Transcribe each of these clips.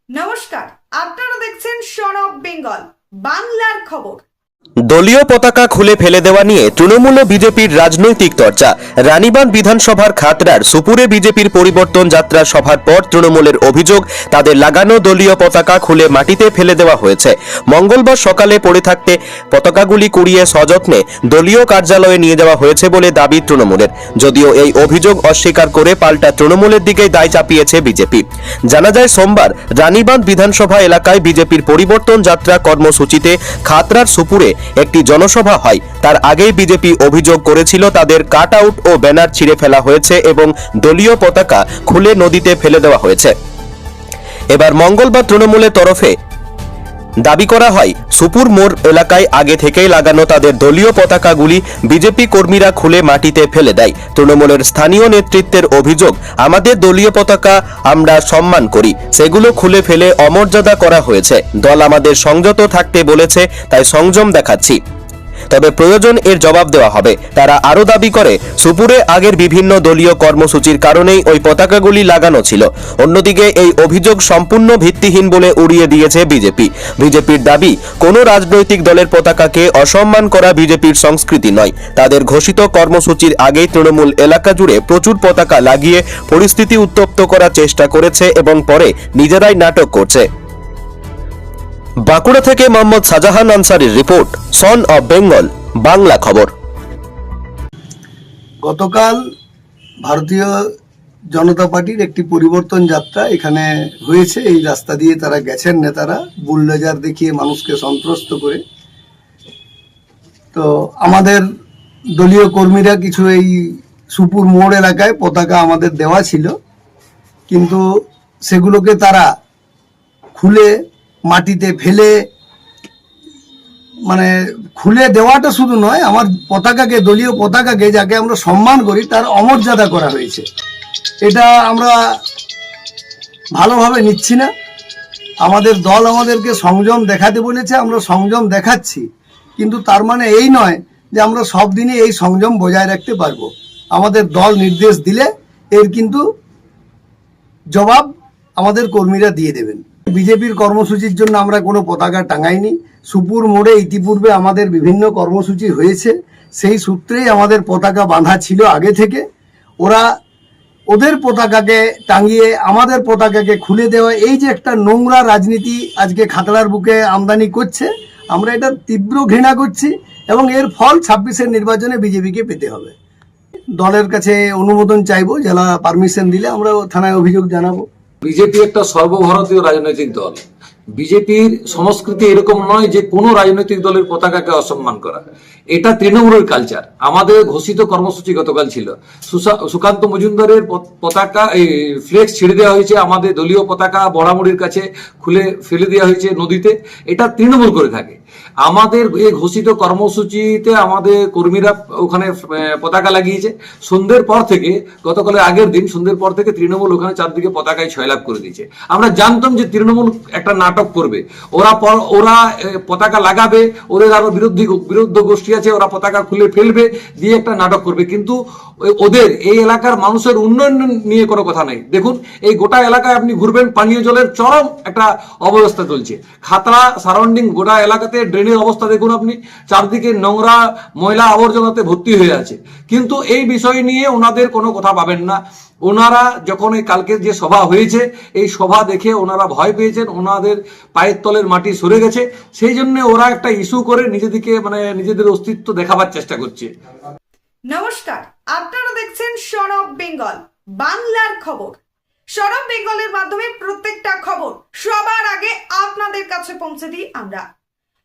নমস্কার, আপনারা দেখছেন সন অফ বেঙ্গল বাংলার খবর। দলীয় পতাকা খুলে ফেলে দেওয়া নিয়ে তৃণমূল ও বিজেপির রাজনৈতিক চর্চা। রানীবাঁধ বিধানসভার খাতড়ার সুপুরে বিজেপির পরিবর্তন যাত্রা সভার পর তৃণমূলের অভিযোগ, তাদের লাগানো দলীয় পতাকা খুলে মাটিতে ফেলে দেওয়া হয়েছে। মঙ্গলবার সকালে পড়ে থাকতে পতাকাগুলি কুড়িয়ে সযত্নে দলীয় কার্যালয়ে নিয়ে যাওয়া হয়েছে বলে দাবি তৃণমূলের। যদিও এই অভিযোগ অস্বীকার করে পাল্টা তৃণমূলের দিকেই দায় চাপিয়েছে বিজেপি। জানা যায়, সোমবার রানীবাঁধ বিধানসভা এলাকায় বিজেপির পরিবর্তন যাত্রা কর্মসূচিতে খাতড়ার সুপুরে একটি জনসভা হয়। তার আগেই বিজেপি অভিযোগ করেছিল তাদের কাট আউট ও ব্যানার ছিঁড়ে ফেলা হয়েছে এবং দলীয় পতাকা খুলে নদীতে ফেলে দেওয়া হয়েছে। এবার মঙ্গলবার তৃণমূলের তরফে দাবি করা হয়, সুপুর মোড় এলাকায় আগে থেকেই লাগানো তাদের দলীয় পতাকাগুলি বিজেপি কর্মীরা খুলে মাটিতে ফেলে দেয়। তৃণমূলের স্থানীয় নেতৃত্বের অভিযোগ, আমাদের দলীয় পতাকা আমরা সম্মান করি, সেগুলো খুলে ফেলে অমর্যাদা করা হয়েছে। দল আমাদের সংযত থাকতে বলেছে, তাই সংযম দেখাচ্ছি, তবে প্রয়োজন এর জবাব দেওয়া হবে। তারা আরও দাবি করে, সুপুরে আগের বিভিন্ন দলীয় কর্মসূচির কারণেই ওই পতাকাগুলি লাগানো ছিল। অন্যদিকে এই অভিযোগ সম্পূর্ণ ভিত্তিহীন বলে উড়িয়ে দিয়েছে বিজেপি। বিজেপির দাবি, কোনো রাজনৈতিক দলের পতাকাকে অসম্মান করা বিজেপির সংস্কৃতি নয়। তাদের ঘোষিত কর্মসূচির আগেই তৃণমূল এলাকা জুড়ে প্রচুর পতাকা লাগিয়ে পরিস্থিতি উত্তপ্ত করার চেষ্টা করেছে এবং পরে নিজেরাই নাটক করছে। বাঁকুড়া থেকে মোহাম্মদ শাহজাহান আনসারির report, son of Bengal Bangla Khabar. গতকাল ভারতীয় জনতা পার্টির একটি পরিবর্তন যাত্রা এখানে হয়েছে। এই রাস্তা দিয়ে তারা গেছেন নেতারা, বুলডোজার দেখিয়ে মানুষকে সন্ত্রস্ত করে। তো আমাদের দলীয় কর্মীরা কিছু এই সুপুর মোড় এলাকায় পতাকা আমাদের দেওয়া ছিল, কিন্তু সেগুলোকে তারা খুলে মাটিতে ফেলে, মানে খুলে দেওয়াটা শুধু নয়, আমার পতাকাকে, দলীয় পতাকাকে যাকে আমরা সম্মান করি, তার অমর্যাদা করা হয়েছে। এটা আমরা ভালোভাবে নিচ্ছি না। আমাদের দল আমাদেরকে সংযম দেখাতে বলেছে, আমরা সংযম দেখাচ্ছি, কিন্তু তার মানে এই নয় যে আমরা সব দিনই এই সংযম বজায় রাখতে পারবো। আমাদের দল নির্দেশ দিলে এর কিন্তু জবাব আমাদের কর্মীরা দিয়ে দেবেন। বিজেপির কর্মসূচির জন্য আমরা কোনো পতাকা টাঙাইনি। সুপুর মোড়ে ইতিপূর্বে আমাদের বিভিন্ন কর্মসূচি হয়েছে, সেই সূত্রেই আমাদের পতাকা বাঁধা ছিল আগে থেকে। ওরা ওদের পতাকাকে টাঙিয়ে আমাদের পতাকাকে খুলে দেওয়া, এই যে একটা নোংরা রাজনীতি আজকে খাতড়ার বুকে আমদানি করছে, আমরা এটা তীব্র ঘৃণা করছি এবং এর ফল 26-এর নির্বাচনে বিজেপিকে পেতে হবে। দলের কাছে অনুমোদন চাইবো, জেলা পারমিশন দিলে আমরা থানায় অভিযোগ জানাবো। বিজেপি একটা সর্বভারতীয় রাজনৈতিক দল। বিজেপির সংস্কৃতি এরকম নয় যে কোনো রাজনৈতিক দলের পতাকাকে অসম্মান করা। এটা তৃণমূলের কালচার। আমাদের ঘোষিত কর্মসূচি গতকাল ছিল, সুকান্ত মজুমদারের পতাকা, এই ফ্লেক্স ছিঁড়ে দেওয়া হয়েছে, আমাদের দলীয় পতাকা বড়ামুড়ির কাছে খুলে ফেলে দেওয়া হয়েছে নদীতে। এটা তৃণমূল করে থাকে। আমাদের এই ঘোষিত কর্মসূচিতে আমাদের কর্মীরা ওখানে পতাকা লাগিয়েছে। সন্ধ্যের পর থেকে, গতকালের আগের দিন সন্ধ্যের পর থেকে তৃণমূল ওখানে চারদিকে পতাকায় ছয়লাভ করে দিয়েছে। আমরা জানতাম যে তৃণমূল একটা নাটক করবে, ওরা পতাকা লাগাবে, ওদের আরো বিরুদ্ধ গোষ্ঠী আছে, ওরা পতাকা খুলে ফেলবে, দিয়ে একটা নাটক করবে। কিন্তু ওদের এই এলাকার মানুষের উন্নয়ন নিয়ে কোনো কথা নাই। দেখুন, এই গোটা এলাকায় আপনি ঘুরবেন, পানীয় জলের চরম একটা অবস্থা চলছে। খাতড়া সারাউন্ডিং গোটা এলাকাতে ড্রেনের অবস্থা দেখুন আপনি, চারদিকে নোংরা ময়লা আবর্জনাতে ভর্তি হয়ে আছে। কিন্তু এই বিষয় নিয়ে ওনাদের কোনো কথা পাবেন না। ওনারা যখন এই কালকে যে সভা হয়েছে, এই সভা দেখে ওনারা ভয় পেয়েছেন, ওনাদের পায়ের তলের মাটি সরে গেছে। সেই জন্য ওরা একটা ইস্যু করে নিজেদেরকে, মানে নিজেদের অস্তিত্ব দেখাবার চেষ্টা করছে। নমস্কার, আপনারা দেখছেন সন অফ বেঙ্গল বাংলার খবর। সন অফ বেঙ্গলের মাধ্যমে প্রত্যেকটা খবর সবার আগে আপনাদের কাছে পৌঁছে দিই আমরা।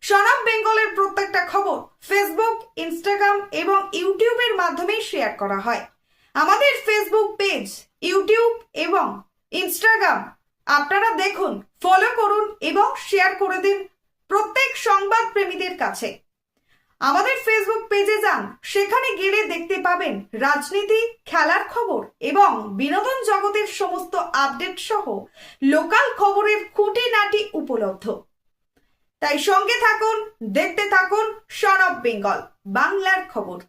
সন অফ বেঙ্গলের প্রত্যেকটা খবর ফেসবুক, ইনস্টাগ্রাম এবং ইউটিউবের মাধ্যমে শেয়ার করা হয়। আমাদের ফেসবুক পেজ, ইউটিউব এবং ইনস্টাগ্রাম আপনারা দেখুন, ফলো করুন এবং শেয়ার করে দিন প্রত্যেক সংবাদ প্রেমীদের কাছে। আমাদের ফেসবুক পেজে যান, সেখানে গেলে দেখতে পাবেন রাজনীতি, খেলার খবর এবং বিনোদন জগতের সমস্ত আপডেট সহ লোকাল খবরের খুঁটিনাটি উপলব্ধ। তাই সঙ্গে থাকুন, দেখতে থাকুন সন অফ বেঙ্গল বাংলার খবর।